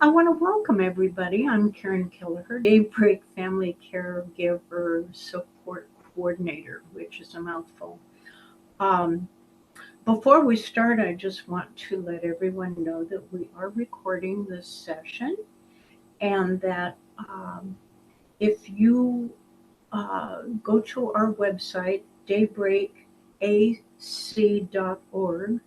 I want to welcome everybody. I'm Karen Kelleher, DayBreak Family Caregiver Support Coordinator, which is a mouthful. Um, Before we start, I just want to let everyone know that we are recording this session and that if you go to our website, daybreakac.org,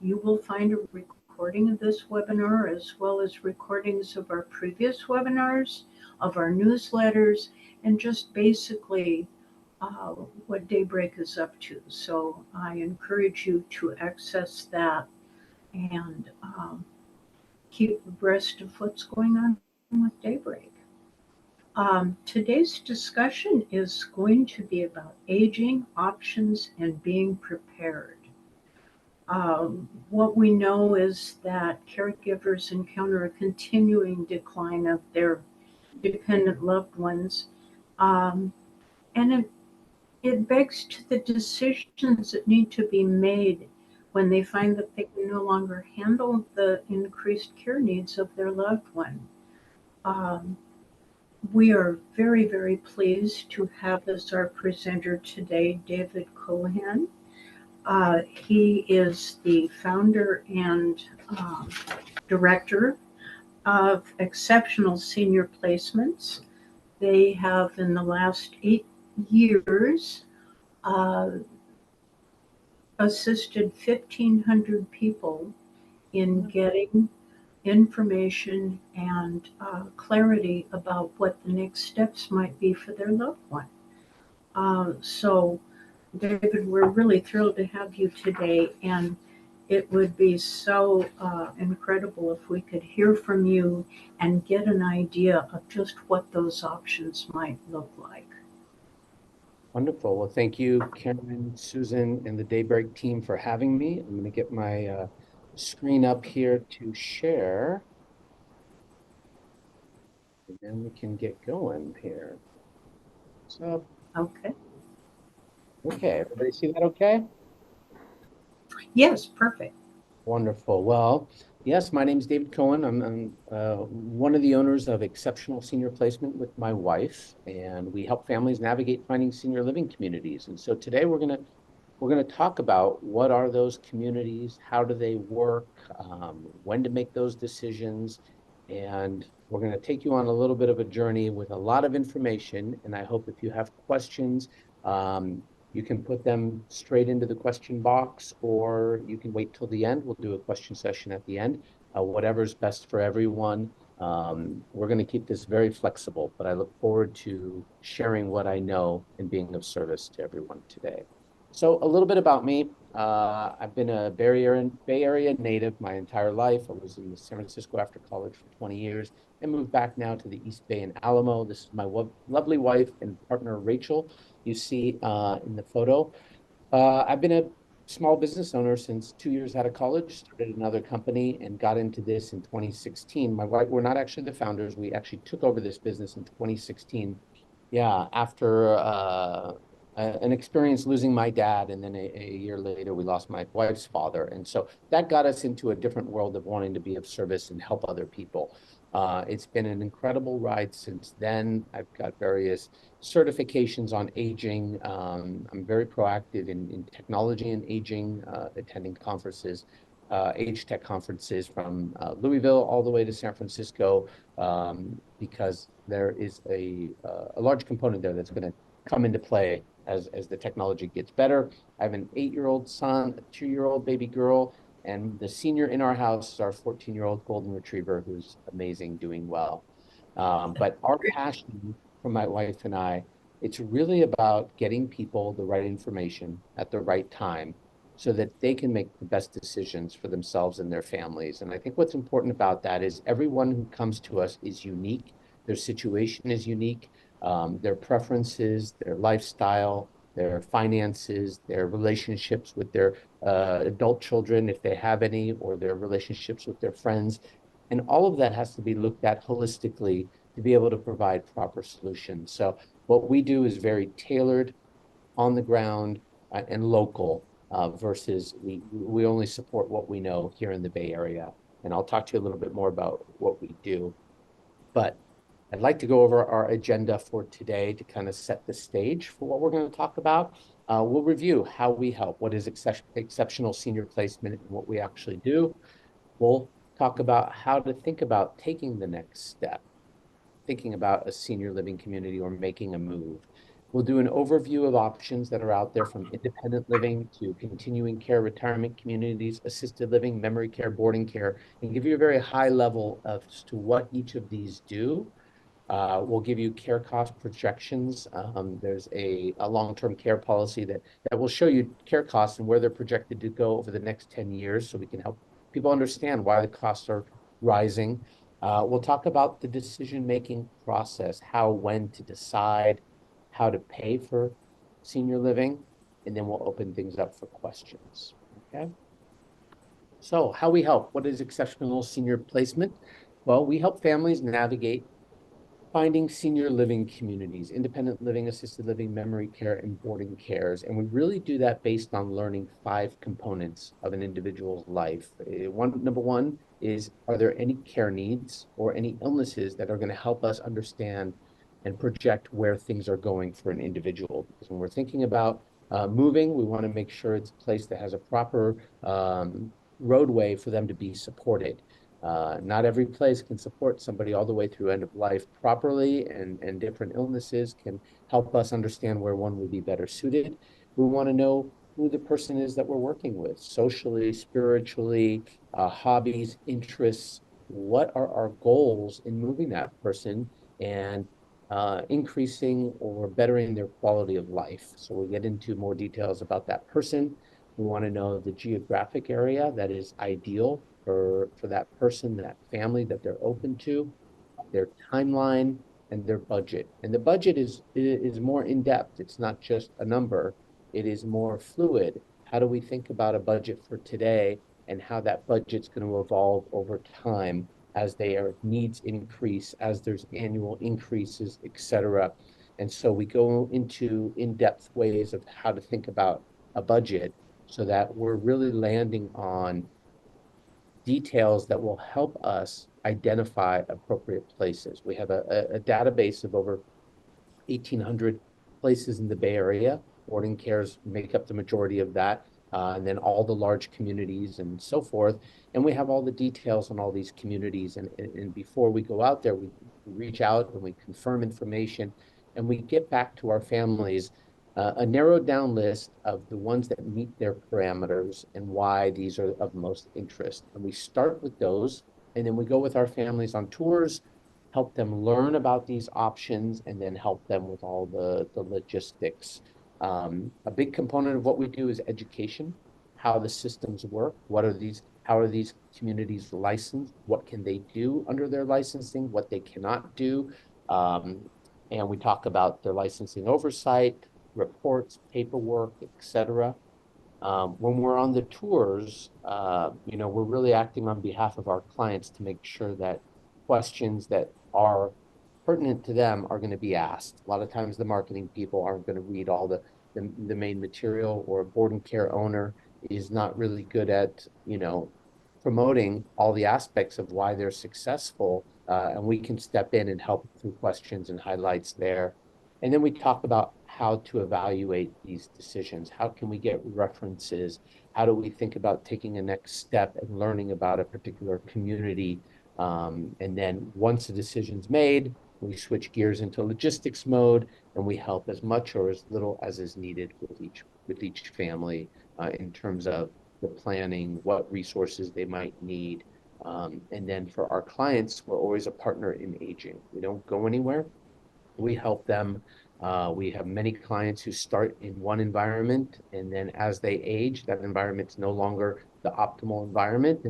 you will find a recording of this webinar as well as recordings of our previous webinars, of our newsletters, and just basically what Daybreak is up to. So I encourage you to access that and keep abreast of what's going on with Daybreak. Today's discussion is going to be about aging, options, and being prepared. What we know is that caregivers encounter a continuing decline of their dependent loved ones, um, and it begs to the decisions that need to be made when they find that they can no longer handle the increased care needs of their loved one. Um, we are very, very pleased to have as our presenter today David Cohen. He is the founder and um, director of Exceptional Senior Placements. They have, in the last 8 years, uh, assisted 1,500 people in getting information and clarity about what the next steps might be for their loved one. So, David, we're really thrilled to have you today, and it would be so incredible if we could hear from you and get an idea of just what those options might look like. Wonderful. Well, thank you, Karen, Susan, and the Daybreak team for having me. I'm going to get my screen up here to share, and then we can get going here. So, Okay. okay, everybody see that okay? Yes, perfect. Wonderful. Well, yes, my name is David Cohen. I'm one of the owners of Exceptional Senior Placement with my wife, and we help families navigate finding senior living communities. And so today we're gonna talk about what are those communities, how do they work, when to make those decisions, and we're gonna take you on a little bit of a journey with a lot of information. And I hope if you have questions, um, you can put them straight into the question box, or you can wait till the end. We'll do a question session at the end, whatever's best for everyone. We're going to keep this very flexible, but I look forward to sharing what I know and being of service to everyone today. So a little bit about me. I've been a Bay Area native my entire life. I was in San Francisco after college for 20 years and moved back now to the East Bay in Alamo. This is my lovely wife and partner, Rachel, you see in the photo. I've been a small business owner since 2 years out of college, started another company and got into this in 2016. My wife, we're not actually the founders. We actually took over this business in 2016. Yeah, after an experience losing my dad, and then a year later, we lost my wife's father. And so that got us into a different world of wanting to be of service and help other people. It's been an incredible ride since then. I've got various certifications on aging. I'm very proactive in technology and aging, attending conferences, age tech conferences from Louisville all the way to San Francisco, because there is a large component there that's going to come into play as the technology gets better. I have an 8-year-old son, a 2-year-old baby girl, and the senior in our house is our 14-year-old golden retriever who's amazing, doing well. But our passion for my wife and I, it's really about getting people the right information at the right time so that they can make the best decisions for themselves and their families. And I think what's important about that is everyone who comes to us is unique. Their situation is unique. Their preferences, their lifestyle, their finances, their relationships with their adult children, if they have any, or their relationships with their friends. And all of that has to be looked at holistically to be able to provide proper solutions. So what we do is very tailored, on the ground, and local, versus we only support what we know here in the Bay Area. and I'll talk to you a little bit more about what we do. But I'd like to go over our agenda for today to kind of set the stage for what we're going to talk about. We'll review how we help, what is exceptional senior placement, and what we actually do. We'll talk about how to think about taking the next step, thinking about a senior living community or making a move. We'll do an overview of options that are out there, from independent living to continuing care, retirement communities, assisted living, memory care, boarding care, and give you a very high level as to what each of these do. We'll give you care cost projections. There's a long-term care policy that will show you care costs and where they're projected to go over the next 10 years, so we can help people understand why the costs are rising. We'll talk about the decision-making process, how, when to decide how to pay for senior living, and then we'll open things up for questions. Okay. So how we help, what is exceptional senior placement? Well, we help families navigate finding senior living communities, independent living, assisted living, memory care, and boarding cares. And we really do that based on learning 5 components of an individual's life. Number one is, are there any care needs or any illnesses that are going to help us understand and project where things are going for an individual? Because when we're thinking about moving, we want to make sure it's a place that has a proper roadway for them to be supported. Not every place can support somebody all the way through end of life properly, and different illnesses can help us understand where one would be better suited. We want to know who the person is that we're working with, socially, spiritually, hobbies, interests. What are our goals in moving that person and increasing or bettering their quality of life? So we'll get into more details about that person. We want to know the geographic area that is ideal for that person, that family that they're open to, their timeline, and their budget. And the budget is more in-depth. It's not just a number. It is more fluid. How do we think about a budget for today and how that budget's going to evolve over time as their needs increase, as there's annual increases, et cetera. And so we go into in-depth ways of how to think about a budget so that we're really landing on details that will help us identify appropriate places. We have a database of over 1,800 places in the Bay Area. Boarding cares make up the majority of that, and then all the large communities and so forth. And we have all the details on all these communities. And before we go out there, we reach out and we confirm information, and we get back to our families a narrowed down list of the ones that meet their parameters and why these are of most interest. And we start with those, and then we go with our families on tours, help them learn about these options, and then help them with all the logistics. A big component of what we do is education, how the systems work, how are these communities licensed, what can they do under their licensing, what they cannot do. And we talk about their licensing oversight, reports, paperwork, et cetera. When we're on the tours, we're really acting on behalf of our clients to make sure that questions that are pertinent to them are going to be asked. A lot of times the marketing people aren't going to read all the main material, or a boarding care owner is not really good at, promoting all the aspects of why they're successful. And we can step in and help through questions and highlights there. And then we talk about how to evaluate these decisions. How can we get references? How do we think about taking a next step and learning about a particular community? And then once the decision's made, we switch gears into logistics mode, and we help as much or as little as is needed with each family in terms of the planning, what resources they might need. And then for our clients, we're always a partner in aging. We don't go anywhere. We help them. We have many clients who start in one environment, and then as they age, that environment's no longer the optimal environment,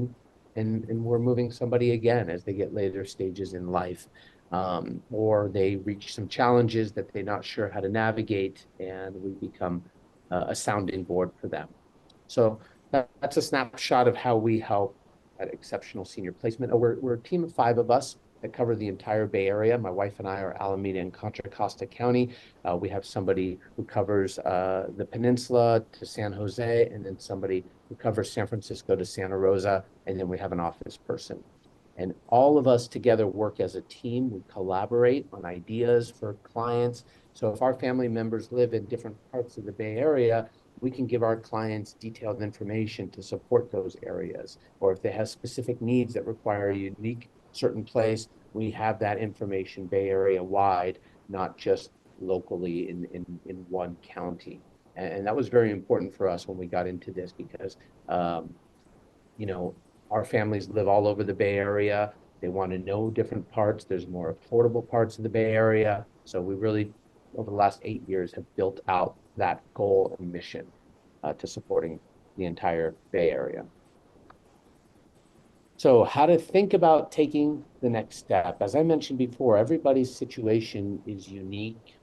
and we're moving somebody again as they get later stages in life, or they reach some challenges that they're not sure how to navigate, and we become a sounding board for them. So that's a snapshot of how we help at Exceptional Senior Placement. We're a team of 5 of us that cover the entire Bay Area. My wife and I are Alameda and Contra Costa County. We have somebody who covers the peninsula to San Jose, and then somebody who covers San Francisco to Santa Rosa, and then we have an office person. And all of us together work as a team. We collaborate on ideas for clients. So if our family members live in different parts of the Bay Area, we can give our clients detailed information to support those areas. Or if they have specific needs that require a unique certain place, we have that information Bay Area wide, not just locally in one county. And that was very important for us when we got into this because um, you know, our families live all over the Bay Area. They want to know different parts. There's more affordable parts of the Bay Area. So we really, over the last 8 years, have built out that goal and mission to supporting the entire Bay Area. So how to think about taking the next step. As I mentioned before, everybody's situation is unique.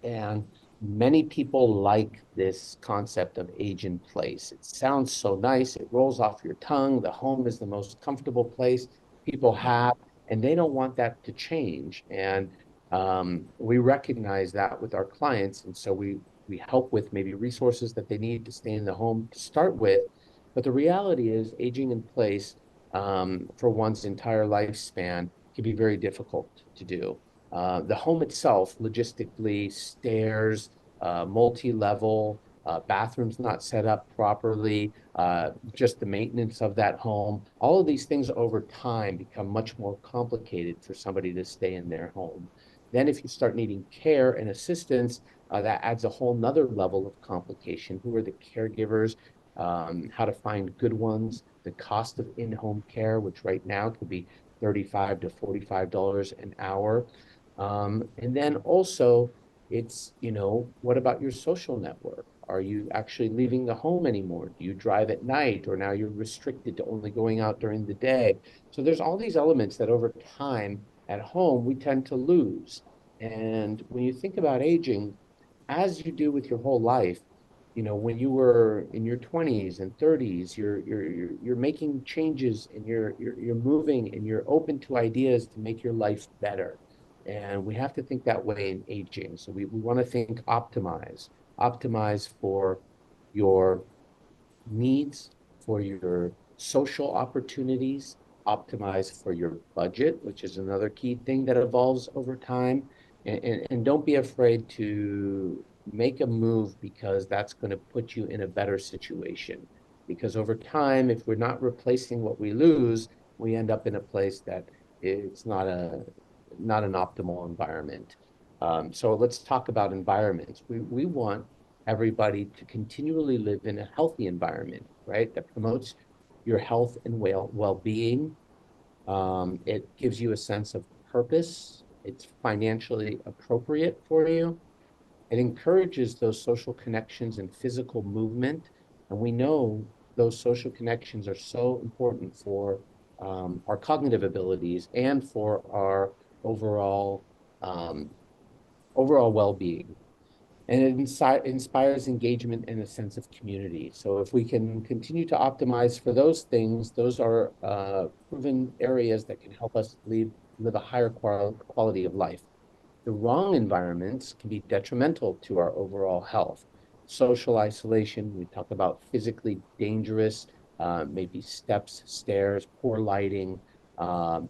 And many people like this concept of age in place. It sounds so nice. It rolls off your tongue. The home is the most comfortable place people have, and they don't want that to change. And we recognize that with our clients. And so we help with maybe resources that they need to stay in the home to start with. But the reality is aging in place for one's entire lifespan can be very difficult to do. The home itself, logistically, stairs, multi-level, bathrooms not set up properly, just the maintenance of that home. All of these things over time become much more complicated for somebody to stay in their home. Then if you start needing care and assistance, that adds a whole nother level of complication. Who are the caregivers? How to find good ones, the cost of in-home care, which right now could be $35 to $45 an hour. And then also, it's, what about your social network? Are you actually leaving the home anymore? Do you drive at night, or now you're restricted to only going out during the day? So there's all these elements that over time at home we tend to lose. And when you think about aging, as you do with your whole life, when you were in your 20s and 30s, you're making changes and you're moving and you're open to ideas to make your life better. And we have to think that way in aging. So we want to think optimize for your needs, for your social opportunities, optimize for your budget, which is another key thing that evolves over time. And don't be afraid to make a move because that's going to put you in a better situation. Because over time, if we're not replacing what we lose, we end up in a place that it's not an optimal environment. So let's talk about environments. We want everybody to continually live in a healthy environment, right? That promotes your health and well-being. It gives you a sense of purpose. It's financially appropriate for you. It encourages those social connections and physical movement. And we know those social connections are so important for our cognitive abilities and for our overall um, overall well-being. And it inspires engagement and a sense of community. So if we can continue to optimize for those things, those are proven areas that can help us live a higher quality of life. The wrong environments can be detrimental to our overall health. Social isolation, we talk about physically dangerous, maybe steps, stairs, poor lighting, um,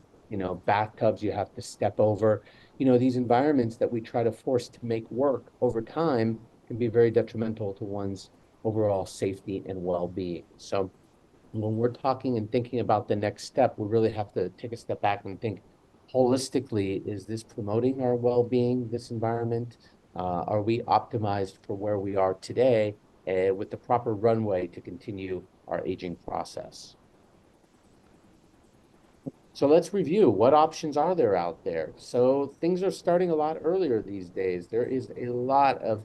bathtubs you have to step over. These environments that we try to force to make work over time can be very detrimental to one's overall safety and well-being. So when we're talking and thinking about the next step, we really have to take a step back and think holistically, is this promoting our well-being, this environment? Are we optimized for where we are today with the proper runway to continue our aging process? So let's review what options are there out there. So things are starting a lot earlier these days. There is a lot of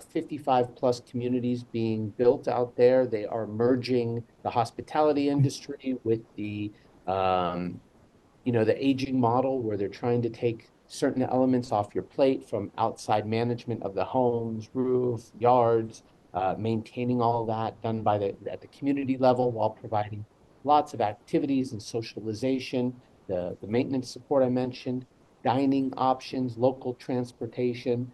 55 plus communities being built out there. They are merging the hospitality industry with um, the aging model where they're trying to take certain elements off your plate from outside management of the homes, roof, yards, maintaining all of that done at the community level while providing lots of activities and socialization, the maintenance support I mentioned, dining options, local transportation.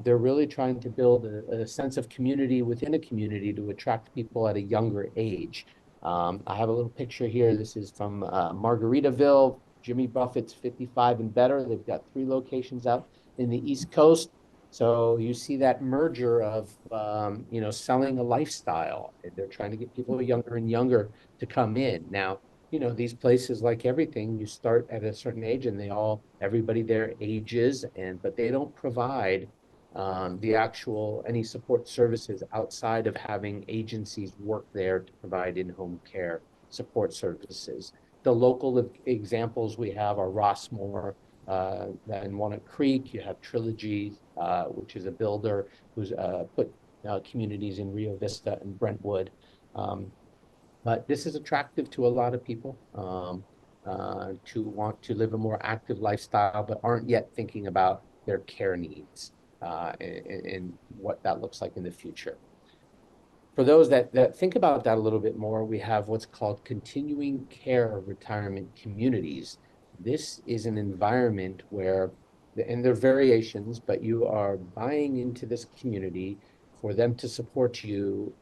They're really trying to build a sense of community within a community to attract people at a younger age. I have a little picture here. This is from Margaritaville. Jimmy Buffett's 55 and better. They've got 3 locations out in the East Coast. So you see that merger of, selling a lifestyle. They're trying to get people younger and younger to come in. Now, these places, like everything, you start at a certain age and everybody there ages, but they don't provide the actual any support services outside of having agencies work there to provide in-home care support services. The local examples we have are Rossmore, in Walnut Creek. You have Trilogy, which is a builder who's put communities in Rio Vista and Brentwood. Um, but this is attractive to a lot of people to want to live a more active lifestyle, but aren't yet thinking about their care needs and what that looks like in the future. For those that think about that a little bit more, we have what's called continuing care retirement communities. This is an environment where, and there are variations, but you are buying into this community for them to support you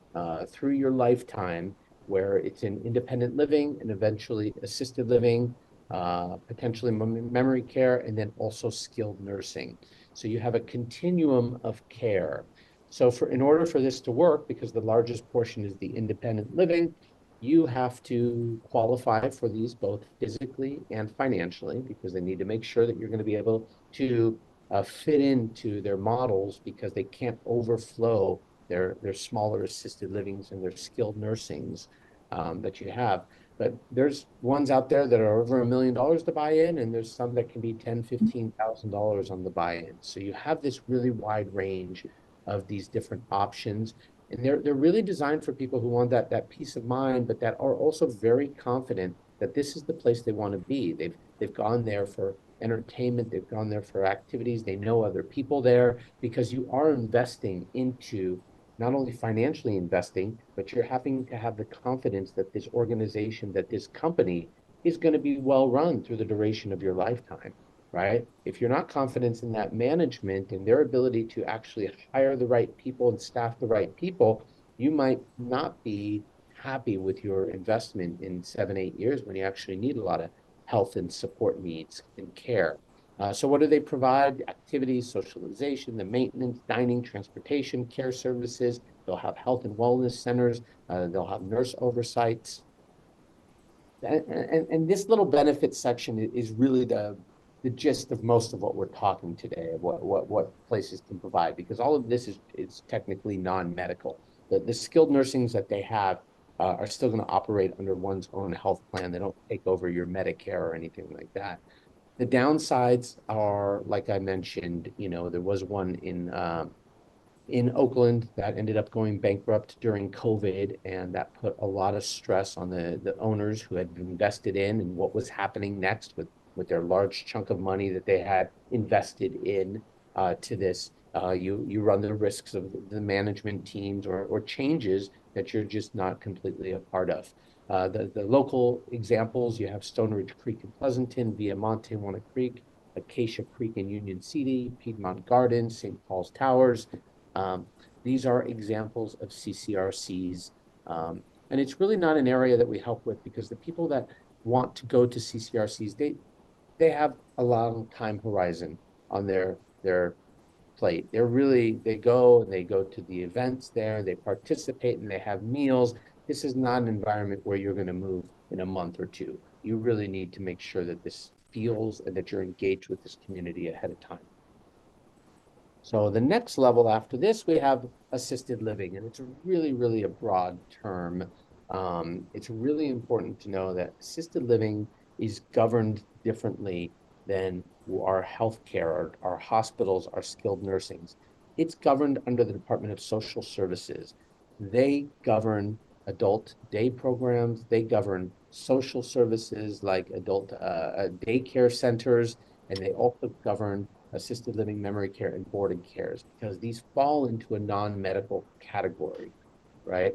through your lifetime, where it's in independent living and eventually assisted living, potentially memory care, and then also skilled nursing. So you have a continuum of care. So in order for this to work, because the largest portion is the independent living, you have to qualify for these both physically and financially, because they need to make sure that you're going to be able to fit into their models, because they can't overflow their smaller assisted livings and their skilled nursings that you have. But there's ones out there that are over $1 million to buy in, and there's some that can be $10,000, $15,000 on the buy-in. So you have this really wide range of these different options. And they're really designed for people who want that peace of mind, but that are also very confident that this is the place they want to be. They've gone there for entertainment, they've gone there for activities, they know other people there, because you are investing into not only financially investing, but you're having to have the confidence that this organization, that this company is going to be well run through the duration of your lifetime, right? If you're not confident in that management and their ability to actually hire the right people and staff the right people, you might not be happy with your investment in 7, 8 years when you actually need a lot of health and support needs and care. So what do they provide? Activities, socialization, the maintenance, dining, transportation, care services. They'll have health and wellness centers. They'll have nurse oversights. And this little benefit section is really the gist of most of what we're talking today, of what places can provide, because all of this is technically non-medical. The skilled nursings that they have are still going to operate under one's own health plan. They don't take over your Medicare or anything like that. The downsides are, like I mentioned, there was one in Oakland that ended up going bankrupt during COVID, and that put a lot of stress on the owners who had invested in and what was happening next with their large chunk of money that they had invested in to this. You run the risks of the management teams or changes that you're just not completely a part of. The local examples, you have Stone Ridge Creek in Pleasanton, Viamonte, Walnut Creek, Acacia Creek in Union City, Piedmont Gardens, St. Paul's Towers. Um, these are examples of CCRCs. And it's really not an area that we help with, because the people that want to go to CCRCs, they have a long time horizon on their plate. They go and they go to the events there, they participate and they have meals. This is not an environment where you're going to move in a month or two. You really need to make sure that this feels and that you're engaged with this community ahead of time. So the next level after this, we have assisted living, and it's really, really a broad term. It's really important to know that assisted living is governed differently than our healthcare, our hospitals, our skilled nursings. It's governed under the Department of Social Services. They govern adult day programs. They govern social services like adult daycare centers, and they also govern assisted living, memory care, and boarding cares, because these fall into a non-medical category, right?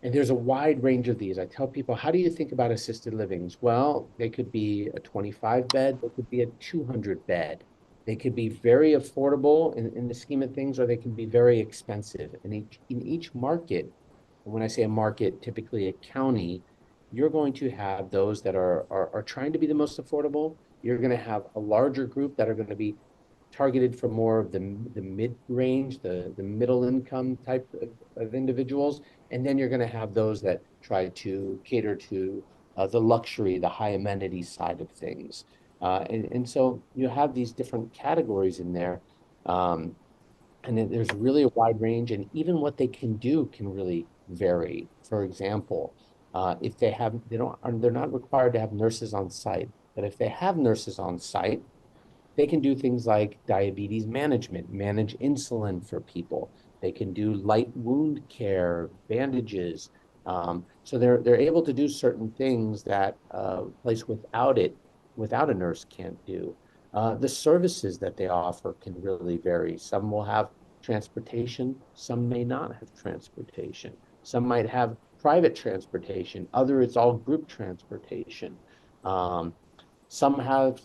And there's a wide range of these. I tell people, how do you think about assisted livings? Well, they could be a 25 bed, they could be a 200 bed. They could be very affordable in the scheme of things, or they can be very expensive. And in each market, and when I say a market, typically a county, you're going to have those that are trying to be the most affordable. You're going to have a larger group that are going to be targeted for more of the mid-range, the middle income type of individuals. And then you're going to have those that try to cater to the luxury, the high amenity side of things. And so you have these different categories in there. Um, and then there's really a wide range, and even what they can do can really vary. For example, if they're not required to have nurses on site, but if they have nurses on site, they can do things like diabetes management, manage insulin for people. They can do light wound care, bandages. So they're able to do certain things that a place without a nurse can't do. The services that they offer can really vary. Some will have transportation, some may not have transportation. Some might have private transportation, other it's all group transportation. Um, some have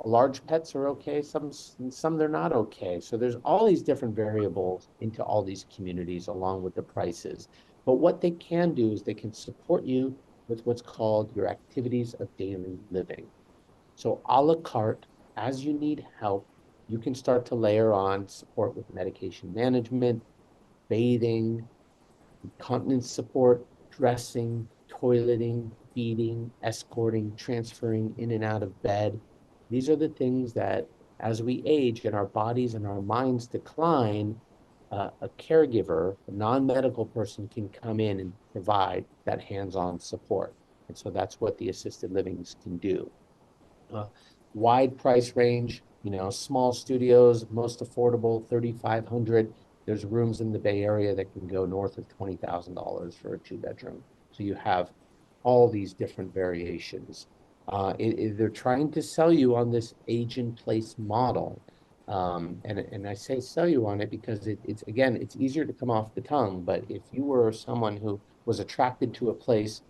large pets are okay, some they're not okay. So there's all these different variables into all these communities along with the prices. But what they can do is they can support you with what's called your activities of daily living. So a la carte, as you need help, you can start to layer on support with medication management, bathing, continence support, dressing, toileting, feeding, escorting, transferring in and out of bed. These are the things that, as we age and our bodies and our minds decline, a caregiver, a non-medical person can come in and provide that hands-on support. And so that's what the assisted livings can do. uh, Wide price range, small studios, most affordable, 3,500. There's rooms in the Bay Area that can go north of $20,000 for a two-bedroom. So you have all these different variations. They're trying to sell you on this age-in-place model. And I say sell you on it because it's again, it's easier to come off the tongue. But if you were someone who was attracted to a place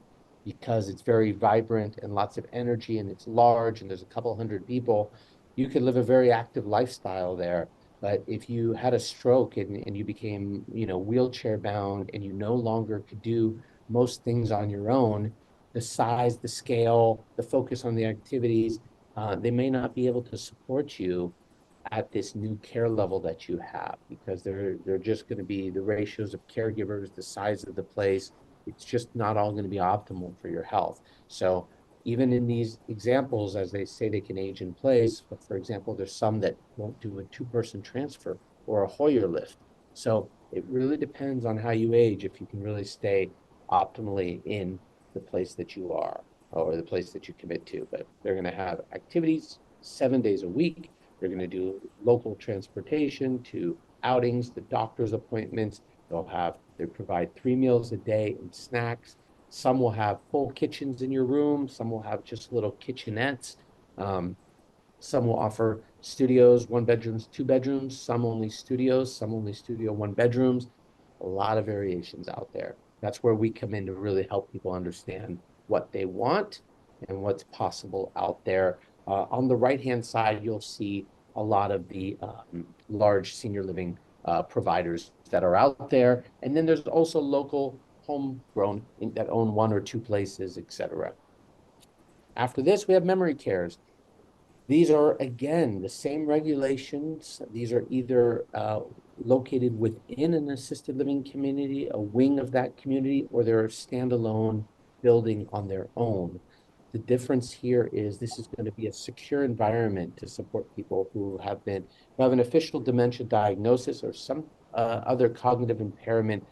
because it's very vibrant and lots of energy and it's large and there's a couple hundred people, you could live a very active lifestyle there. But if you had a stroke and you became, wheelchair bound and you no longer could do most things on your own, the size, the scale, the focus on the activities, they may not be able to support you at this new care level that you have because they're just going to be the ratios of caregivers, the size of the place. It's just not all going to be optimal for your health. So even in these examples, as they say they can age in place, but for example, there's some that won't do a two-person transfer or a Hoyer lift. So it really depends on how you age if you can really stay optimally in the place that you are or the place that you commit to. But they're going to have activities 7 days a week. They're going to do local transportation to outings, the doctor's appointments. They provide 3 meals a day and snacks. Some will have full kitchens in your room. Some will have just little kitchenettes. Um, some will offer studios, one bedrooms, two bedrooms, some only studios, some only studio, one bedrooms. A lot of variations out there. That's where we come in to really help people understand what they want and what's possible out there. On the right-hand side, you'll see a lot of the large senior living providers that are out there. And then there's also local homegrown that own one or two places, et cetera. After this, we have memory cares. These are, again, the same regulations. These are either located within an assisted living community, a wing of that community, or they're a standalone building on their own. The difference here is this is going to be a secure environment to support people who have an official dementia diagnosis or some other cognitive impairment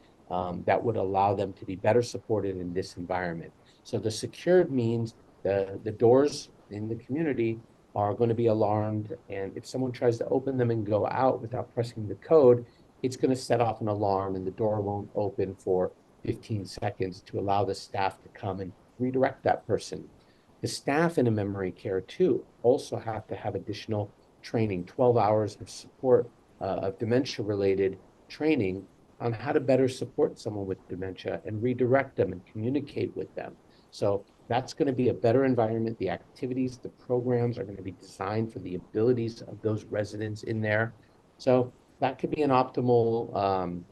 that would allow them to be better supported in this environment. So the secured means the doors in the community are going to be alarmed. And if someone tries to open them and go out without pressing the code, it's going to set off an alarm and the door won't open for 15 seconds to allow the staff to come and redirect that person. The staff in a memory care too also have to have additional training, 12 hours of support of dementia related training on how to better support someone with dementia and redirect them and communicate with them. So That's going to be a better environment. The activities, the programs are going to be designed for the abilities of those residents in there. So that could be an optimal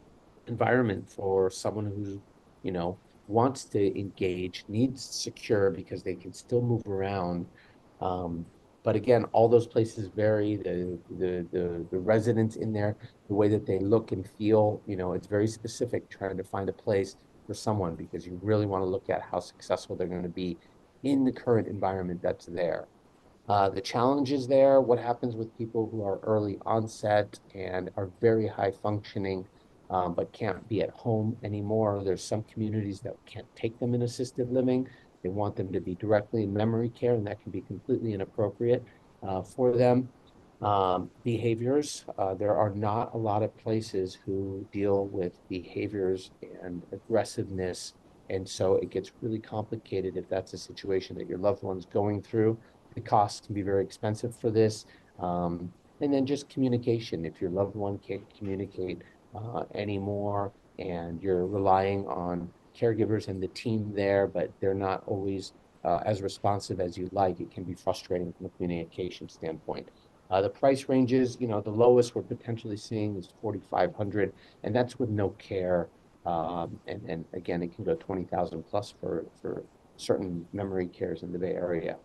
environment for someone who's, you know, wants to engage, needs secure because they can still move around. Um, but again, all those places vary. The residents in there, the way that they look and feel, you know, it's very specific trying to find a place for someone because you really want to look at how successful they're going to be in the current environment that's there. The challenges there, what happens with people who are early onset and are very high functioning, but can't be at home anymore. There's some communities that can't take them in assisted living. They want them to be directly in memory care, and that can be completely inappropriate for them. Behaviors, there are not a lot of places who deal with behaviors and aggressiveness. And so it gets really complicated if that's a situation that your loved one's going through. The costs can be very expensive for this. And then just communication. If your loved one can't communicate anymore and you're relying on caregivers and the team there, but they're not always as responsive as you'd like, it can be frustrating from a communication standpoint. The price ranges, you know, the lowest we're potentially seeing is 4,500, and that's with no care. And again, it can go 20,000 plus for certain memory cares in the Bay Area.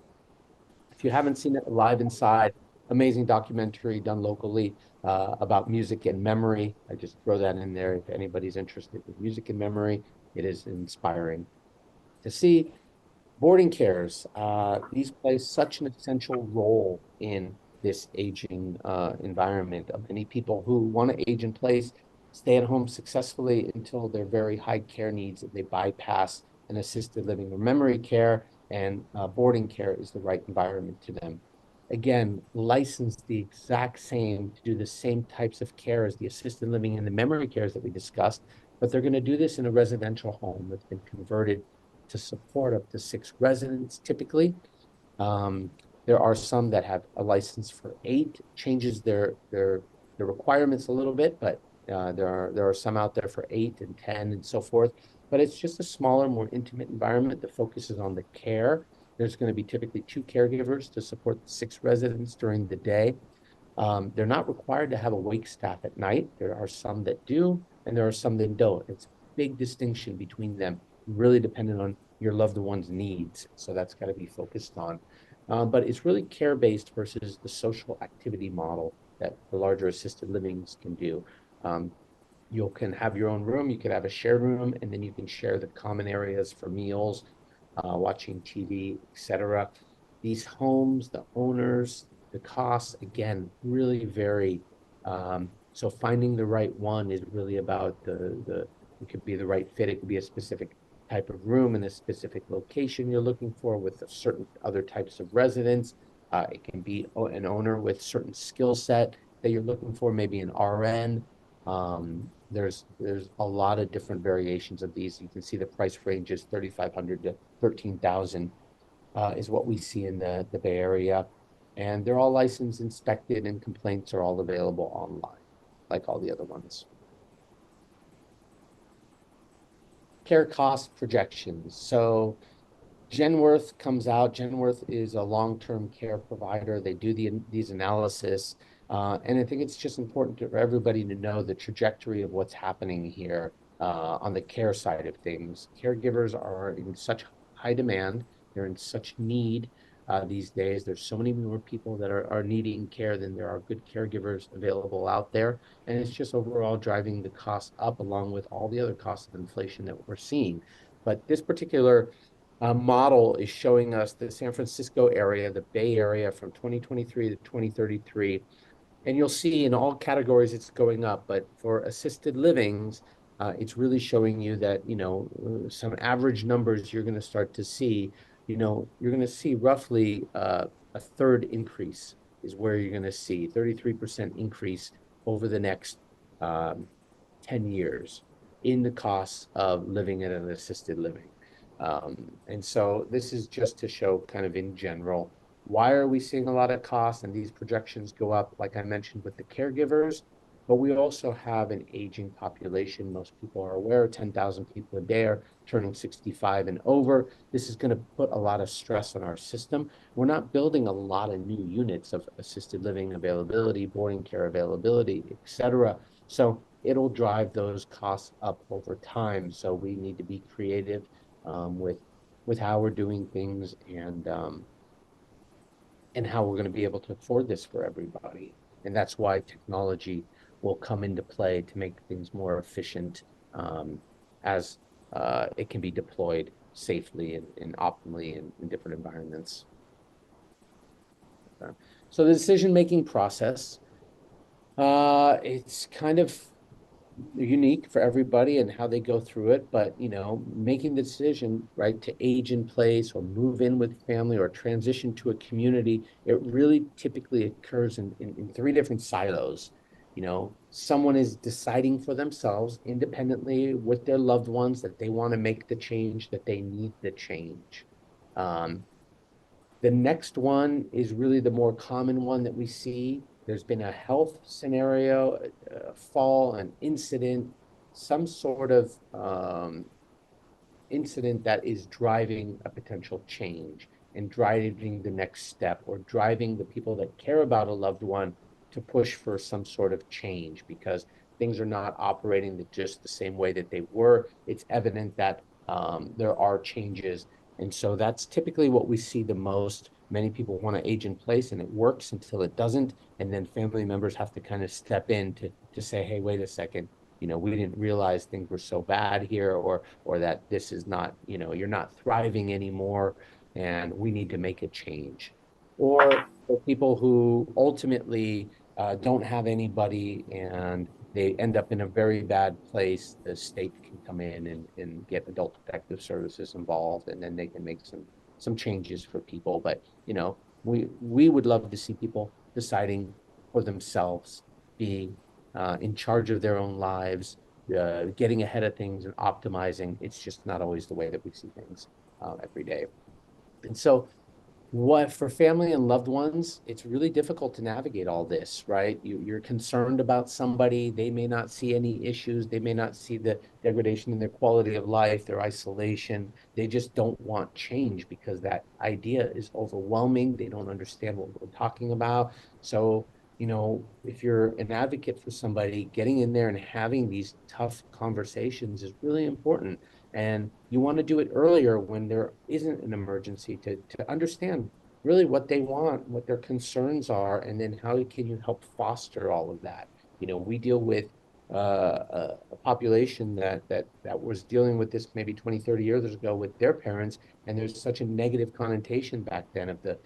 If you haven't seen it, Live Inside, amazing documentary done locally about music and memory. I just throw that in there if anybody's interested in music and memory. It is inspiring to see. Boarding cares, these play such an essential role in this aging environment of many people who want to age in place, stay at home successfully until their very high care needs that they bypass an assisted living or memory care, and boarding care is the right environment to them. Again, licensed the exact same to do the same types of care as the assisted living and the memory cares that we discussed, but they're going to do this in a residential home that's been converted to support up to 6 residents typically. Um, there are some that have a license for 8, changes their requirements a little bit, but there are some out there for 8 and 10 and so forth. But it's just a smaller, more intimate environment that focuses on the care. There's going to be typically 2 caregivers to support the 6 residents during the day. They're not required to have a wake staff at night. There are some that do, and there are some that don't. It's a big distinction between them, really dependent on your loved one's needs. So that's got to be focused on. But it's really care-based versus the social activity model that the larger assisted livings can do. Um, you can have your own room, you could have a shared room, and then you can share the common areas for meals, watching TV, etc. These homes, the owners, the costs, again, really vary. So finding the right one is really about it could be the right fit. It could be a specific type of room in a specific location you're looking for with a certain other types of residents. It can be an owner with certain skill set that you're looking for, maybe an RN. There's a lot of different variations of these. You can see the price range is 3,500 to 13,000 is what we see in the Bay Area. And they're all licensed, inspected, and complaints are all available online, like all the other ones. Care cost projections. So Genworth comes out. Genworth is a long-term care provider. They do these analysis. And I think it's just important for everybody to know the trajectory of what's happening here on the care side of things. Caregivers are in such high demand. They're in such need these days. There's so many more people that are needing care than there are good caregivers available out there. And it's just overall driving the cost up along with all the other costs of inflation that we're seeing. But this particular model is showing us the San Francisco area, the Bay Area from 2023 to 2033. And you'll see in all categories it's going up, but for assisted livings, it's really showing you that, you know, some average numbers you're going to start to see, you know, you're going to see roughly a third increase is where you're going to see 33% increase over the next um, 10 years in the costs of living in an assisted living. And so this is just to show kind of in general, why are we seeing a lot of costs and these projections go up, like I mentioned with the caregivers? but we also have an aging population. Most people are aware 10,000 people a day are turning 65 and over. This is going to put a lot of stress on our system. We're not building a lot of new units of assisted living availability, boarding care availability, et cetera. So it'll drive those costs up over time. So we need to be creative with how we're doing things and how we're going to be able to afford this for everybody. And that's why technology will come into play to make things more efficient as it can be deployed safely and optimally in different environments. So the decision-making process, it's kind of unique for everybody and how they go through it, but making the decision, right, to age in place or move in with family or transition to a community, it really typically occurs in three different silos. Someone is deciding for themselves independently with their loved ones that they want to make the change, that they need the change. The next one is really the more common one that we see. There's been a health scenario, a fall, an incident, some sort of incident that is driving a potential change and driving the next step or driving the people that care about a loved one to push for some sort of change because things are not operating just the same way that they were. It's evident that there are changes. And so that's typically what we see the most. Many people want to age in place and it works until it doesn't. And then family members have to kind of step in to say, hey, wait a second, we didn't realize things were so bad here or that this is not, you're not thriving anymore and we need to make a change. Or for people who ultimately don't have anybody and they end up in a very bad place, the state can come in and get adult protective services involved, and then they can make some changes for people. But we would love to see people deciding for themselves, being in charge of their own lives, getting ahead of things and optimizing. It's just not always the way that we see things every day. And so what for family and loved ones, it's really difficult to navigate all this, right? You're concerned about somebody, they may not see any issues, they may not see the degradation in their quality of life, their isolation. They just don't want change because that idea is overwhelming. They don't understand what we're talking about. So, if you're an advocate for somebody, getting in there and having these tough conversations is really important. And you want to do it earlier when there isn't an emergency to understand really what they want, what their concerns are, and then how can you help foster all of that. We deal with a population that was dealing with this maybe 20, 30 years ago with their parents, and there's such a negative connotation back then of the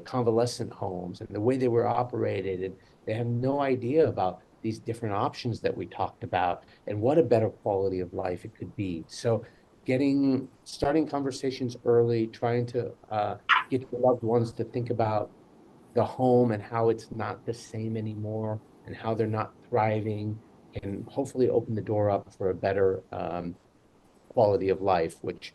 convalescent homes and the way they were operated, and they have no idea about these different options that we talked about and what a better quality of life it could be. So starting conversations early, trying to get your loved ones to think about the home and how it's not the same anymore and how they're not thriving can hopefully open the door up for a better quality of life, which,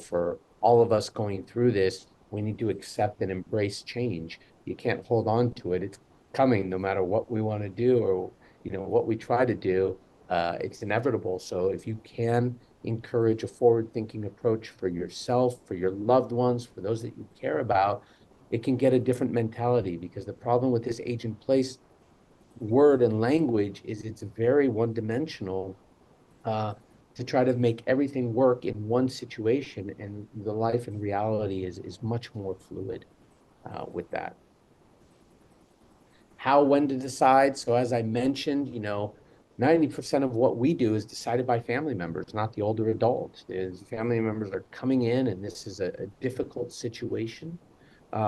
for all of us going through this, we need to accept and embrace change. You can't hold on to it. It's coming no matter what we want to do or, what we try to do. It's inevitable. So if you can encourage a forward-thinking approach for yourself, for your loved ones, for those that you care about, it can get a different mentality because the problem with this age in place word and language is it's very one-dimensional uh, to try to make everything work in one situation, and the life and reality is much more fluid with that. How, when to decide. So as I mentioned, 90% of what we do is decided by family members, not the older adults. Is family members are coming in, and this is a difficult situation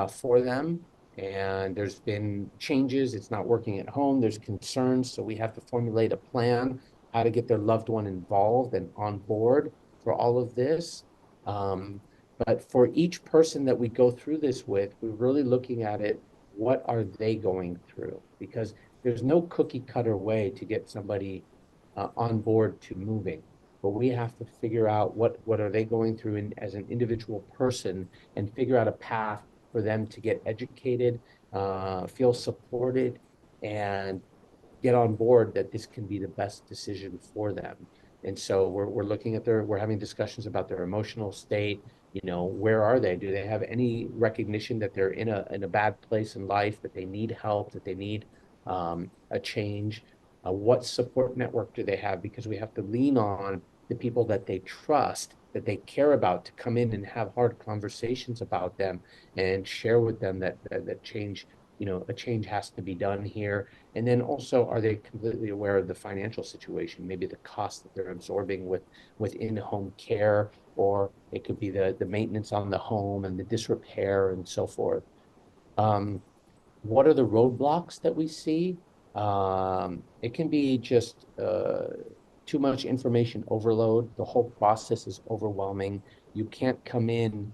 for them. And there's been changes. It's not working at home. There's concerns. So we have to formulate a plan how to get their loved one involved and on board for all of this. But for each person that we go through this with, we're really looking at it. What are they going through? Because there's no cookie cutter way to get somebody on board to moving. But we have to figure out what are they going through as an individual person and figure out a path for them to get educated, feel supported, and get on board that this can be the best decision for them. And so we're looking at we're having discussions about their emotional state. Where are they? Do they have any recognition that they're in a bad place in life, that they need help, that they need a change? What support network do they have? Because we have to lean on the people that they trust, that they care about, to come in and have hard conversations about them and share with them that change, a change has to be done here. And then also, are they completely aware of the financial situation, maybe the cost that they're absorbing with in-home care, or it could be the maintenance on the home and the disrepair and so forth. Um, what are the roadblocks that we see? It can be just too much information overload. The whole process is overwhelming. You can't come in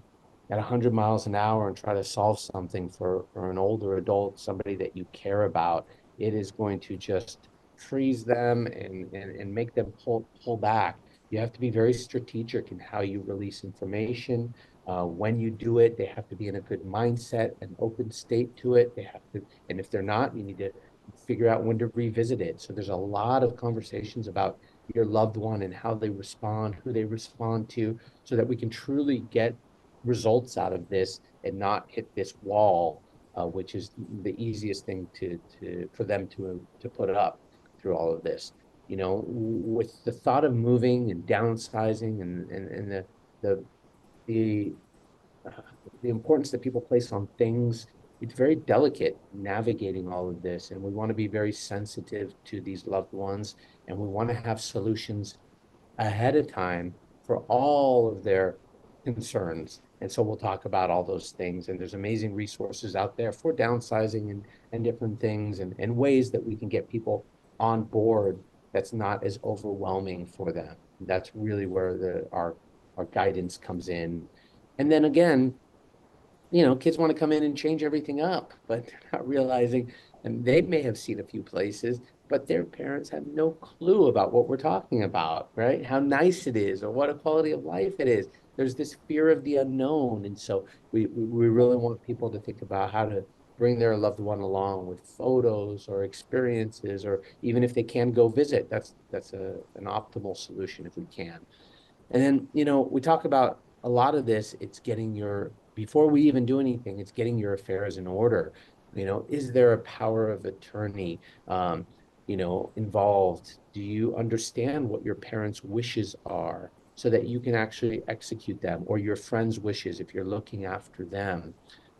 at 100 miles an hour and try to solve something for an older adult, somebody that you care about. It is going to just freeze them and make them pull back. You have to be very strategic in how you release information. When you do it, they have to be in a good mindset, an open state to it. They have to, and if they're not, you need to figure out when to revisit it. So there's a lot of conversations about your loved one and how they respond, who they respond to, so that we can truly get results out of this and not hit this wall, which is the easiest thing for them to put up through all of this. With the thought of moving and downsizing and the the uh, the importance that people place on things, it's very delicate navigating all of this. And we want to be very sensitive to these loved ones, and we want to have solutions ahead of time for all of their concerns. And so we'll talk about all those things. And there's amazing resources out there for downsizing and different things, and ways that we can get people on board that's not as overwhelming for them. That's really where our guidance comes in. And then again, kids want to come in and change everything up, but they're not realizing, and they may have seen a few places, but their parents have no clue about what we're talking about, right? How nice it is or what a quality of life it is. There's this fear of the unknown. And so we really want people to think about how to bring their loved one along with photos or experiences, or even if they can go visit, that's an optimal solution if we can. And then, we talk about a lot of this. It's before we even do anything, it's getting your affairs in order. Is there a power of attorney, involved? Do you understand what your parents' wishes are so that you can actually execute them, or your friends' wishes if you're looking after them?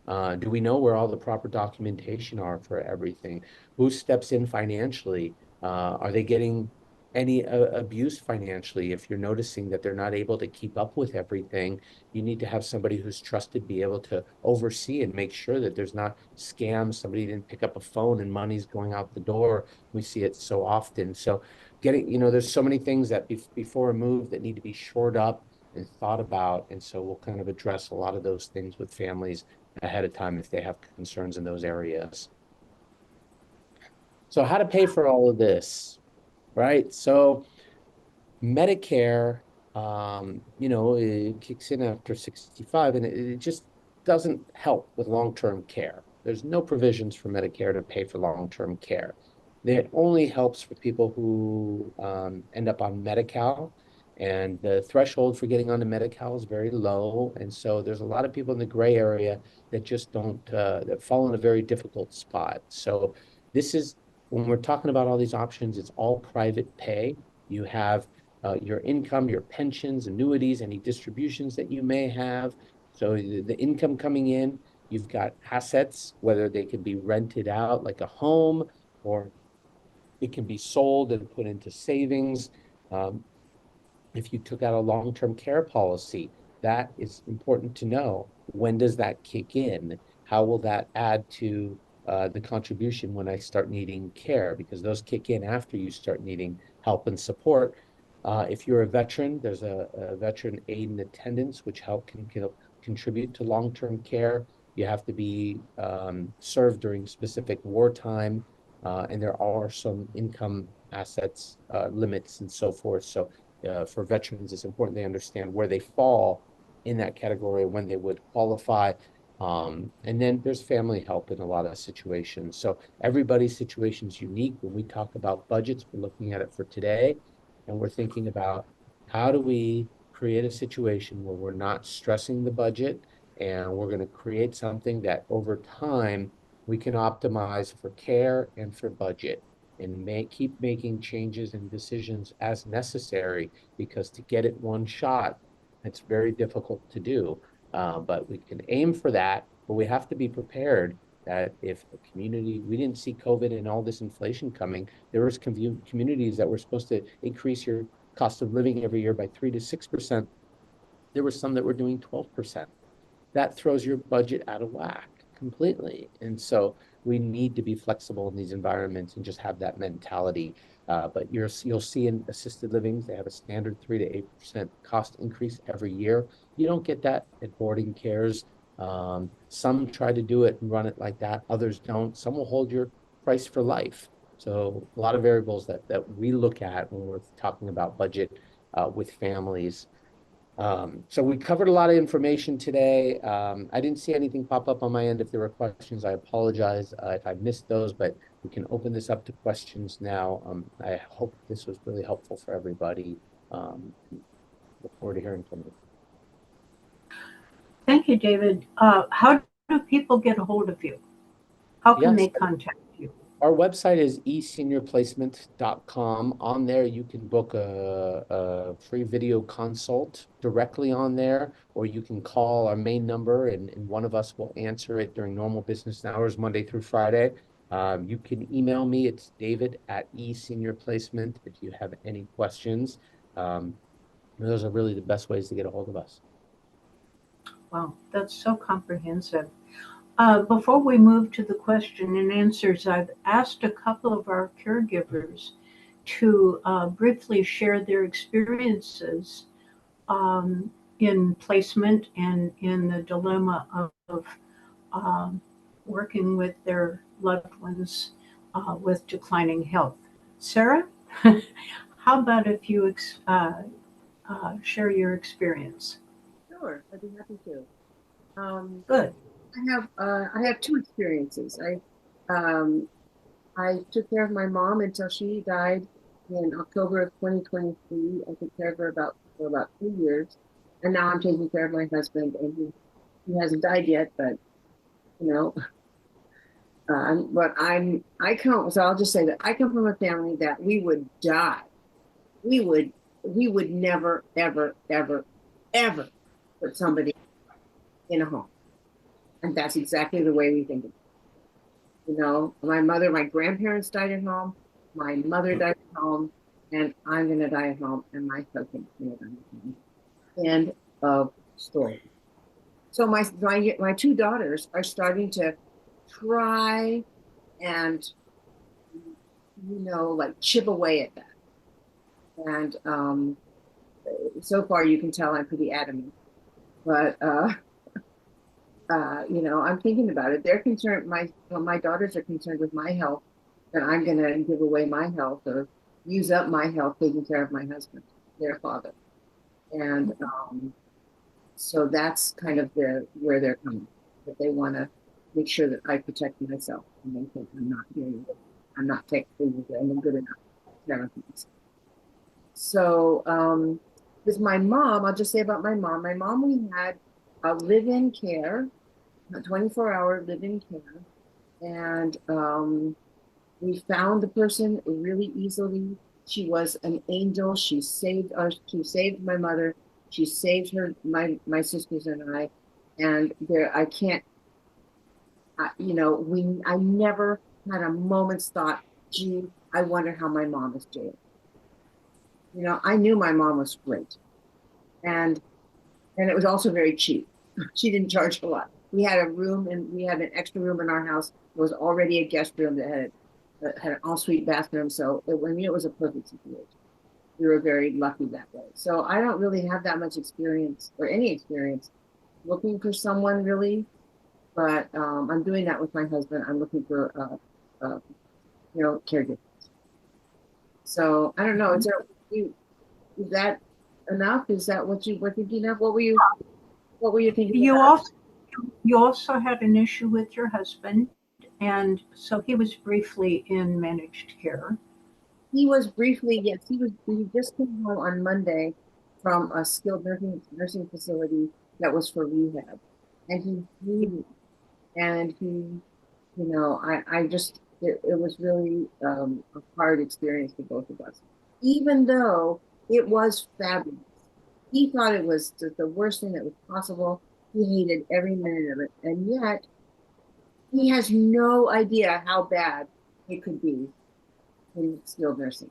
Do we know where all the proper documentation are for everything? Who steps in financially? Are they getting any abuse financially? If you're noticing that they're not able to keep up with everything, you need to have somebody who's trusted be able to oversee and make sure that there's not scams. Somebody didn't pick up a phone and money's going out the door. We see it so often. So there's so many things that before a move that need to be shored up and thought about. And so we'll kind of address a lot of those things with families ahead of time if they have concerns in those areas. So how to pay for all of this, right? So Medicare, it kicks in after 65, and it just doesn't help with long-term care. There's no provisions for Medicare to pay for long-term care. It only helps for people who end up on Medi-Cal, and the threshold for getting onto Medi-Cal is very low. And so there's a lot of people in the gray area that just don't, that fall in a very difficult spot. So this is, when we're talking about all these options, it's all private pay. You have your income, your pensions, annuities, any distributions that you may have. So the income coming in, you've got assets, whether they can be rented out like a home, or it can be sold and put into savings. Um, if you took out a long-term care policy, that is important to know. When does that kick in? How will that add to the contribution when I start needing care? Because those kick in after you start needing help and support. If you're a veteran, there's a veteran aid and attendance, which can contribute to long-term care. You have to be served during specific wartime, and there are some income assets limits and so forth. So for veterans, it's important they understand where they fall in that category, when they would qualify. And then there's family help in a lot of situations. So everybody's situation is unique. When we talk about budgets, we're looking at it for today, and we're thinking about how do we create a situation where we're not stressing the budget, and we're going to create something that over time we can optimize for care and for budget and keep making changes and decisions as necessary, because to get it one shot, it's very difficult to do. But we can aim for that, but we have to be prepared that if a community, we didn't see COVID and all this inflation coming, there was communities that were supposed to increase your cost of living every year by 3 to 6%. There were some that were doing 12%. That throws your budget out of whack completely. And so we need to be flexible in these environments and just have that mentality. But you'll see in assisted livings, they have a standard 3 to 8% cost increase every year. You don't get that at boarding cares. Some try to do it and run it like that. Others don't. Some will hold your price for life. So a lot of variables that we look at when we're talking about budget with families. So we covered a lot of information today. I didn't see anything pop up on my end. If there were questions, I apologize if I missed those, but we can open this up to questions now. I hope this was really helpful for everybody. Look forward to hearing from you. Thank you, David. How do people get a hold of you? How can Yes, they contact you? our website is eSeniorPlacement.com. On there, you can book a free video consult directly on there, or you can call our main number and one of us will answer it during normal business hours, Monday through Friday. You can email me. It's david@eSeniorPlacement if you have any questions. Those are really the best ways to get a hold of us. Wow, that's so comprehensive. Before we move to the question and answers, I've asked a couple of our caregivers to briefly share their experiences in placement and in the dilemma of um, working with their loved ones with declining health. Sarah, how about if you share your experience? Sure, I'd be happy to. Um, Good. I have two experiences. I took care of my mom until she died in October of 2023. I took care of her for about 2 years, and now I'm taking care of my husband, and he hasn't died yet, but you know, I come. So I'll just say that I come from a family that we would die. We would we would never ever ever ever put somebody in a home. And that's exactly the way we think of it. You know, my grandparents died at home, my mother died at home, and I'm going to die at home, and my husband's going to die at home. End of story. So my two daughters are starting to try and, like chip away at that. And so far, you can tell I'm pretty adamant. But I'm thinking about it. They're concerned. My daughters are concerned with my health, that I'm going to give away my health or use up my health taking care of my husband, their father, and so that's kind of where they're coming. That they want to make sure that I protect myself, and they think I'm not technically good enough. Therapies. So with my mom, I'll just say about my mom. My mom, we had a live-in care, a 24-hour live-in care, and we found the person really easily. She was an angel. She saved us. She saved my mother. She saved my sisters and I. And I can't, I never had a moment's thought, gee, I wonder how my mom is doing. I knew my mom was great. And it was also very cheap. She didn't charge a lot. We had we had an extra room in our house. It was already a guest room that had an ensuite bathroom. So it was a perfect situation. We were very lucky that way. So I don't really have that much experience or any experience looking for someone really, but I'm doing that with my husband. I'm looking for caregivers. So I don't know. Is that enough? Is that what you were thinking of? What were you thinking You about? also You also had an issue with your husband, and so he was briefly in managed care. He was briefly, yes, he just came home on Monday from a skilled nursing facility that was for rehab. And he really, and he, I just, it was really a hard experience for both of us. Even though it was fabulous. He thought it was the worst thing that was possible. He hated every minute of it. And yet he has no idea how bad it could be in skilled nursing.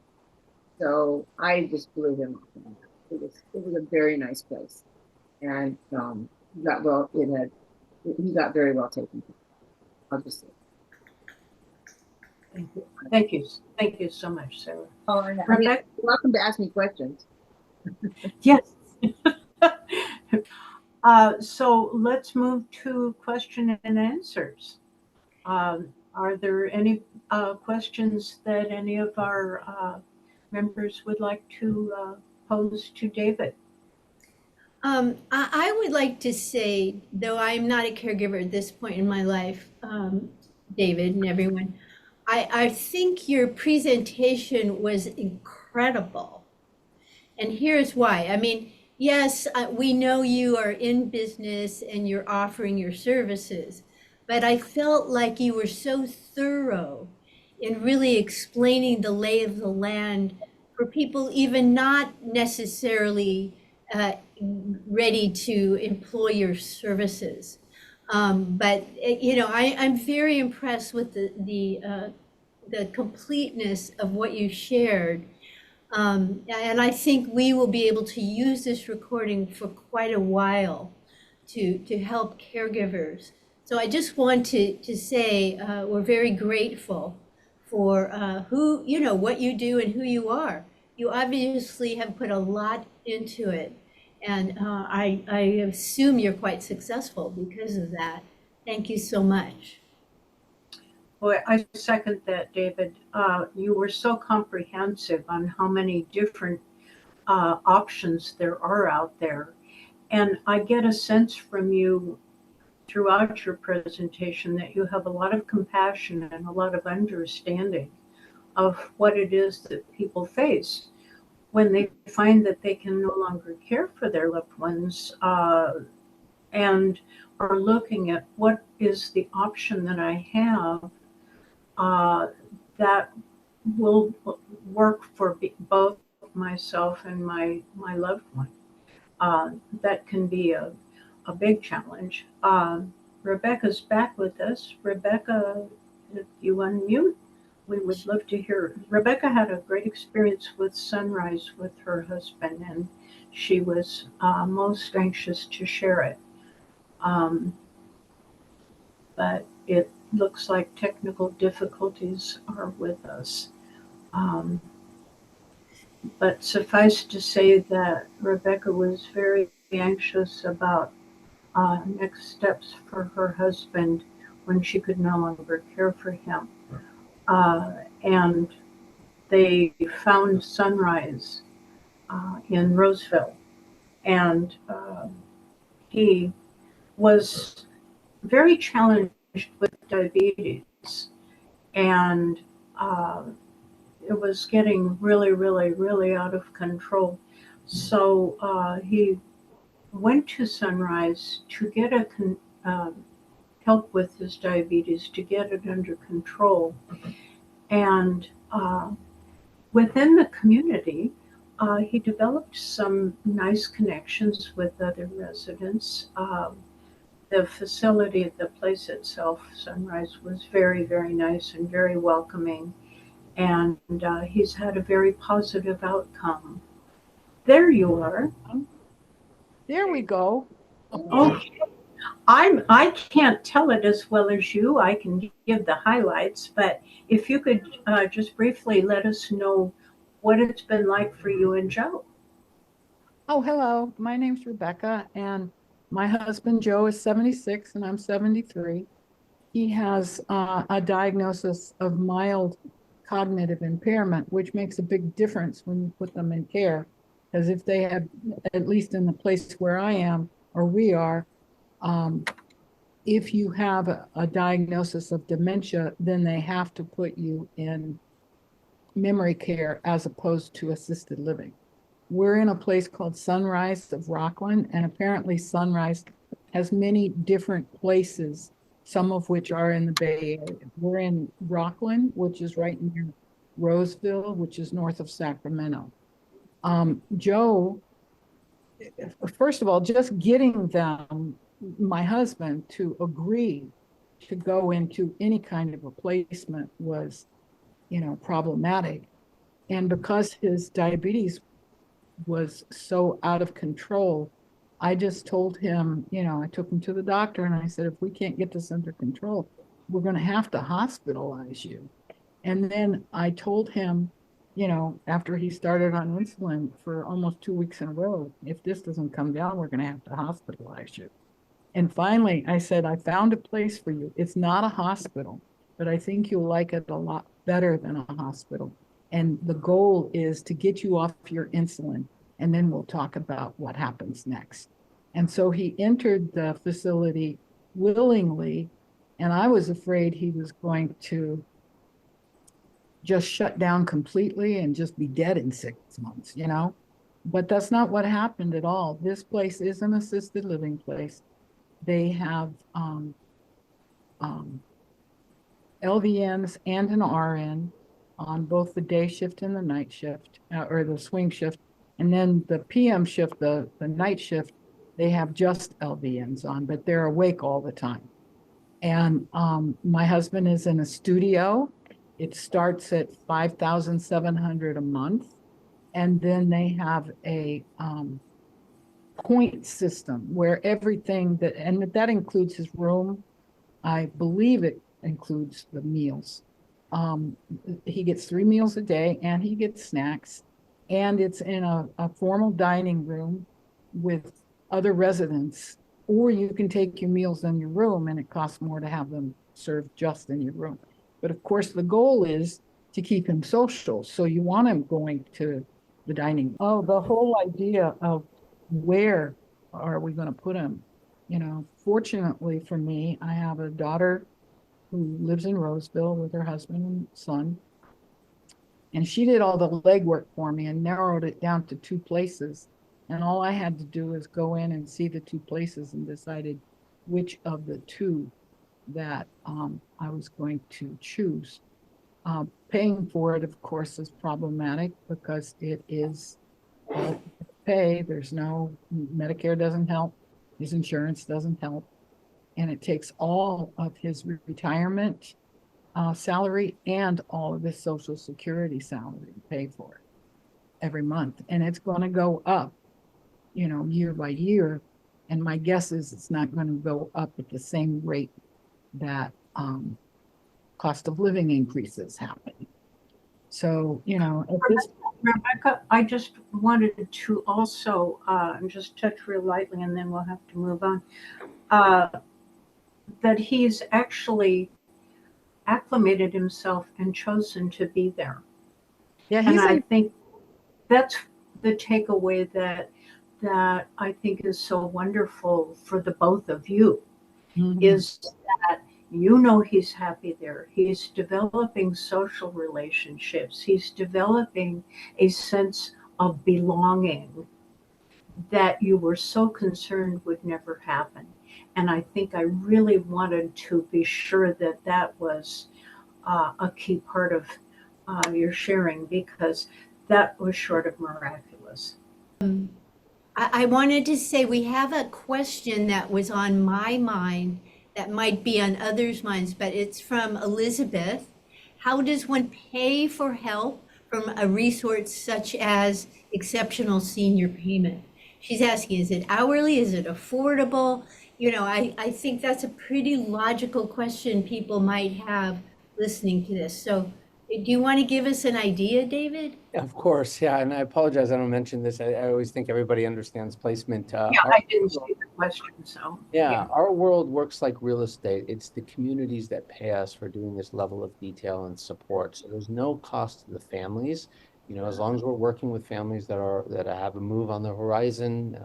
So I just blew him off on that. It was a very nice place, and he got well. He got very well taken care of. I'll just say. Thank you. Thank you. Thank you so much, Sarah. Oh, I mean, Rebecca, you're welcome to ask me questions. yes. So let's move to question and answers. Are there any questions that any of our members would like to pose to David? I would like to say, though I'm not a caregiver at this point in my life, David and everyone, I think your presentation was incredible. And here's why. I mean, yes, we know you are in business and you're offering your services, but I felt like you were so thorough in really explaining the lay of the land for people even not necessarily ready to employ your services. But I'm very impressed with the completeness of what you shared. And I think we will be able to use this recording for quite a while to help caregivers. So I just want to say we're very grateful for what you do and who you are. You obviously have put a lot into it. And I assume you're quite successful because of that. Thank you so much. Well, I second that, David. You were so comprehensive on how many different options there are out there. And I get a sense from you throughout your presentation that you have a lot of compassion and a lot of understanding of what it is that people face when they find that they can no longer care for their loved ones and are looking at what is the option that I have that will work for both myself and my loved one. That can be a big challenge. Rebecca's back with us. Rebecca, if you unmute, we would love to hear. Rebecca had a great experience with Sunrise with her husband, and she was most anxious to share it. But it looks like technical difficulties are with us. But suffice to say that Rebecca was very anxious about next steps for her husband when she could no longer care for him. And they found Sunrise in Roseville. And he was very challenged with diabetes. And it was getting really, really, really out of control. So he went to Sunrise to get help with his diabetes, to get it under control. And within the community, he developed some nice connections with other residents. The facility, the place itself, Sunrise, was very, very nice and very welcoming. And he's had a very positive outcome. There you are. There we go. Okay. I can't tell it as well as you. I can give the highlights, but if you could just briefly let us know what it's been like for you and Joe. Oh, hello. My name's Rebecca, and my husband Joe is 76 and I'm 73. He has a diagnosis of mild cognitive impairment, which makes a big difference when you put them in care. Because if they have, at least in the place where I am or we are, if you have a diagnosis of dementia, then they have to put you in memory care as opposed to assisted living. We're in a place called Sunrise of Rockland, and apparently Sunrise has many different places, some of which are in the Bay Area. We're in Rockland, which is right near Roseville, which is north of Sacramento. Joe, first of all, just getting them, my husband, to agree to go into any kind of replacement was, problematic. And because his diabetes was so out of control, I just told him, I took him to the doctor and I said, if we can't get this under control, we're going to have to hospitalize you. And then I told him, after he started on insulin for almost 2 weeks in a row, if this doesn't come down, we're going to have to hospitalize you. And finally, I said, I found a place for you. It's not a hospital, but I think you'll like it a lot better than a hospital. And the goal is to get you off your insulin, and then we'll talk about what happens next. And so he entered the facility willingly, and I was afraid he was going to just shut down completely and just be dead in 6 months, But that's not what happened at all. This place is an assisted living place. They have LVNs and an RN on both the day shift and the night shift, or the swing shift. And then the PM shift, the night shift, they have just LVNs on, but they're awake all the time. And my husband is in a studio. It starts at $5,700 a month. And then they have a point system where everything that includes his room. I believe it includes the meals. He gets 3 meals a day and he gets snacks, and it's in a formal dining room with other residents, or you can take your meals in your room and it costs more to have them served just in your room. But of course the goal is to keep him social. So you want him going to the dining room. Oh, the whole idea of where are we going to put him? Fortunately for me, I have a daughter who lives in Roseville with her husband and son. And she did all the legwork for me and narrowed it down to 2 places. And all I had to do is go in and see the 2 places and decided which of the 2 that I was going to choose. Paying for it, of course, is problematic because it is pay. There's no, Medicare doesn't help. His insurance doesn't help. And it takes all of his retirement salary and all of his Social Security salary to pay for it every month. And it's going to go up, year by year. And my guess is it's not going to go up at the same rate that cost of living increases happen. So, at this Rebecca, I just wanted to also just touch real lightly, and then we'll have to move on, that he's actually acclimated himself and chosen to be there. Yeah, And I think that's the takeaway that I think is so wonderful for the both of you, is that he's happy there. He's developing social relationships. He's developing a sense of belonging that you were so concerned would never happen. And I think I really wanted to be sure that that was a key part of your sharing, because that was short of miraculous. I wanted to say we have a question that was on my mind that might be on others' minds, but it's from Elizabeth. How does one pay for help from a resource such as exceptional senior payment? She's asking, is it hourly? Is it affordable? I think that's a pretty logical question people might have listening to this. So do you want to give us an idea, David? Of course, yeah, and I apologize, I don't mention this. I always think everybody understands placement. I didn't see the question, so. Yeah, our world works like real estate. It's the communities that pay us for doing this level of detail and support. So there's no cost to the families. As long as we're working with families that have a move on the horizon,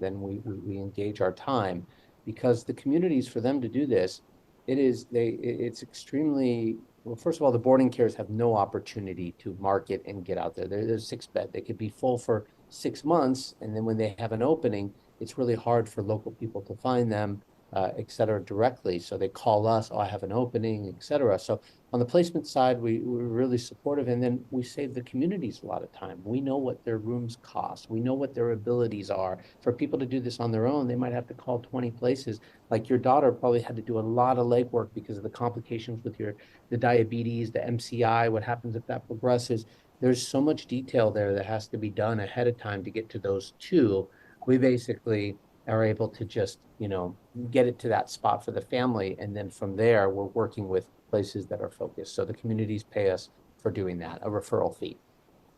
then we engage our time. because the communities, for them to do this, it's extremely, well, first of all, the boarding cares have no opportunity to market and get out there. There's 6-bed. They could be full for 6 months, and then when they have an opening, it's really hard for local people to find them, et cetera, directly. So they call us, oh, I have an opening, et cetera. So on the placement side, we're really supportive, and then we save the communities a lot of time. We know what their rooms cost. We know what their abilities are. For people to do this on their own, they might have to call 20 places. Like your daughter probably had to do a lot of legwork because of the complications with the diabetes, the MCI, what happens if that progresses. There's so much detail there that has to be done ahead of time to get to those two. We basically are able to just, get it to that spot for the family. And then from there, we're working with places that are focused. So the communities pay us for doing that, a referral fee.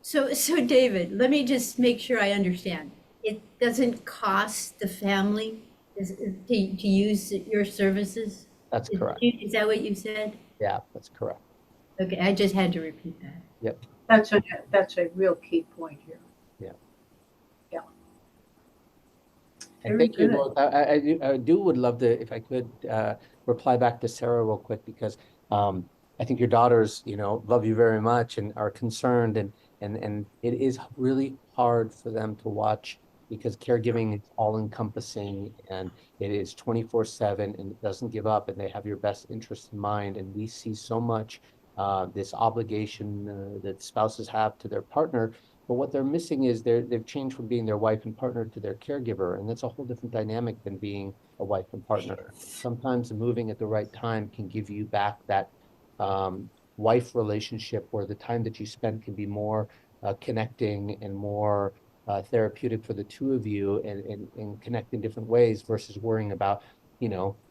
So David, let me just make sure I understand. It doesn't cost the family to use your services? That's correct. Is that what you said? Yeah, that's correct. Okay, I just had to repeat that. Yep. That's a real key point here. Yeah. Yeah. And Very thank you good. both. I would love to, if I could, reply back to Sarah real quick, because I think your daughters, love you very much and are concerned, and it is really hard for them to watch, because caregiving is all encompassing, and it is 24/7, and it doesn't give up, and they have your best interest in mind. And we see so much this obligation that spouses have to their partner. But what they're missing is they've changed from being their wife and partner to their caregiver. And that's a whole different dynamic than being a wife and partner. Sometimes moving at the right time can give you back that wife relationship, where the time that you spend can be more connecting and more therapeutic for the two of you, and connect in different ways, versus worrying about,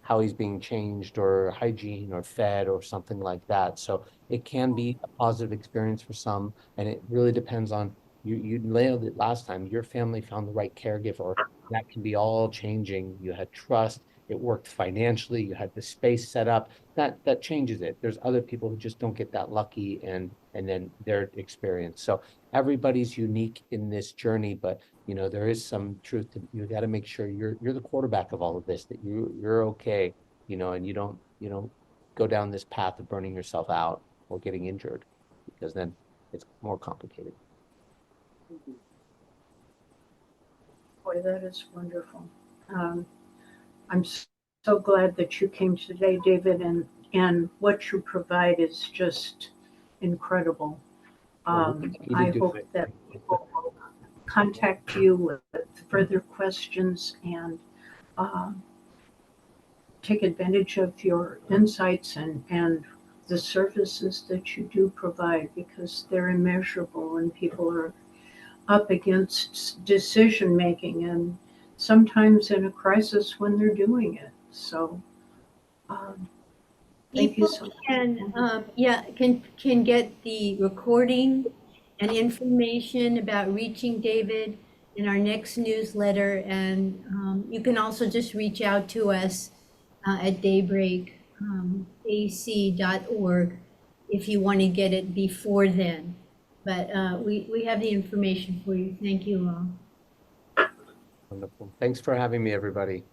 how he's being changed or hygiene or fed or something like that. So it can be a positive experience for some, and it really depends on you nailed it last time. Your family found the right caregiver. That can be all changing. You had trust. It worked financially. You had the space set up. That changes it. There's other people who just don't get that lucky, and then their experience. So everybody's unique in this journey, but there is some truth to, you got to make sure you're the quarterback of all of this, that you're okay, and you don't go down this path of burning yourself out or getting injured, because then it's more complicated. Boy, that is wonderful. I'm so glad that you came today, David, and what you provide is just incredible. I hope that people will contact you with further questions and take advantage of your insights and the services that you do provide, because they're immeasurable, and people are up against decision making, and sometimes in a crisis when they're doing it. So thank you so much. Can get the recording and information about reaching David in our next newsletter, and you can also just reach out to us at DayBreak AC.org if you want to get it before then. But we have the information for you. Thank you all. Wonderful. Thanks for having me, everybody.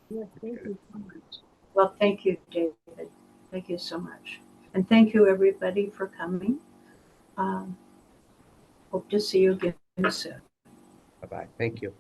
Yes, thank you so much. Well, thank you, David. Thank you so much. And thank you, everybody, for coming. Hope to see you again soon. Bye-bye. Thank you.